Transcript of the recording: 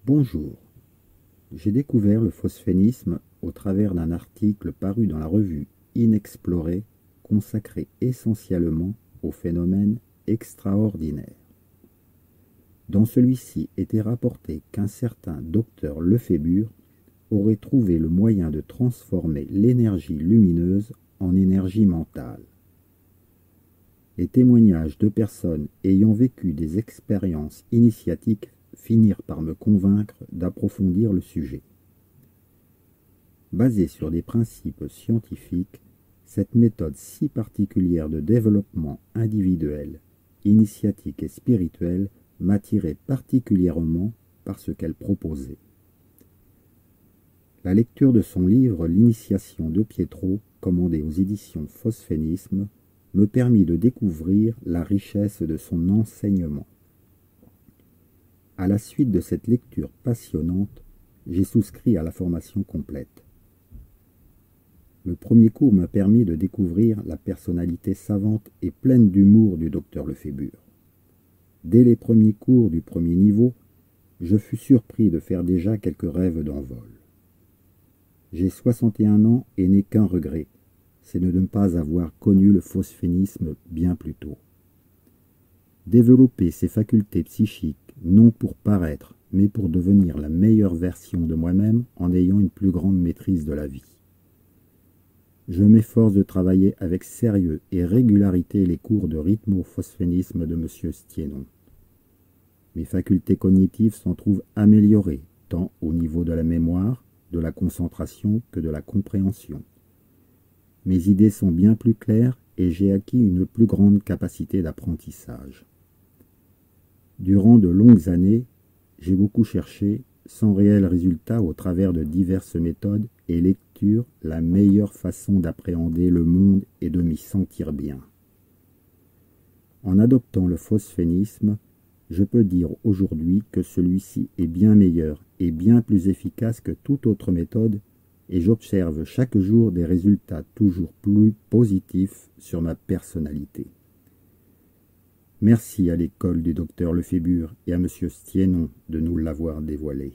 Bonjour. J'ai découvert le phosphénisme au travers d'un article paru dans la revue Inexploré, consacré essentiellement aux phénomènes extraordinaires. Dans celui-ci était rapporté qu'un certain docteur Lefébure aurait trouvé le moyen de transformer l'énergie lumineuse en énergie mentale. Les témoignages de personnes ayant vécu des expériences initiatiques finirent par me convaincre d'approfondir le sujet. Basée sur des principes scientifiques, cette méthode si particulière de développement individuel, initiatique et spirituel m'attirait particulièrement par ce qu'elle proposait. La lecture de son livre L'initiation de Pietro, commandé aux éditions Phosphénisme, me permit de découvrir la richesse de son enseignement. À la suite de cette lecture passionnante, j'ai souscrit à la formation complète. Le premier cours m'a permis de découvrir la personnalité savante et pleine d'humour du docteur Lefébure. Dès les premiers cours du premier niveau, je fus surpris de faire déjà quelques rêves d'envol. J'ai 61 ans et n'ai qu'un regret, c'est de ne pas avoir connu le phosphénisme bien plus tôt. Développer ses facultés psychiques, non pour paraître, mais pour devenir la meilleure version de moi-même en ayant une plus grande maîtrise de la vie. Je m'efforce de travailler avec sérieux et régularité les cours de rythmo-phosphénisme de M. Stiénon. Mes facultés cognitives s'en trouvent améliorées, tant au niveau de la mémoire, de la concentration que de la compréhension. Mes idées sont bien plus claires et j'ai acquis une plus grande capacité d'apprentissage. Durant de longues années, j'ai beaucoup cherché, sans réel résultat au travers de diverses méthodes et lectures, la meilleure façon d'appréhender le monde et de m'y sentir bien. En adoptant le phosphénisme, je peux dire aujourd'hui que celui-ci est bien meilleur et bien plus efficace que toute autre méthode et j'observe chaque jour des résultats toujours plus positifs sur ma personnalité. Merci à l'école du docteur Lefébure et à M. Stiénon de nous l'avoir dévoilé.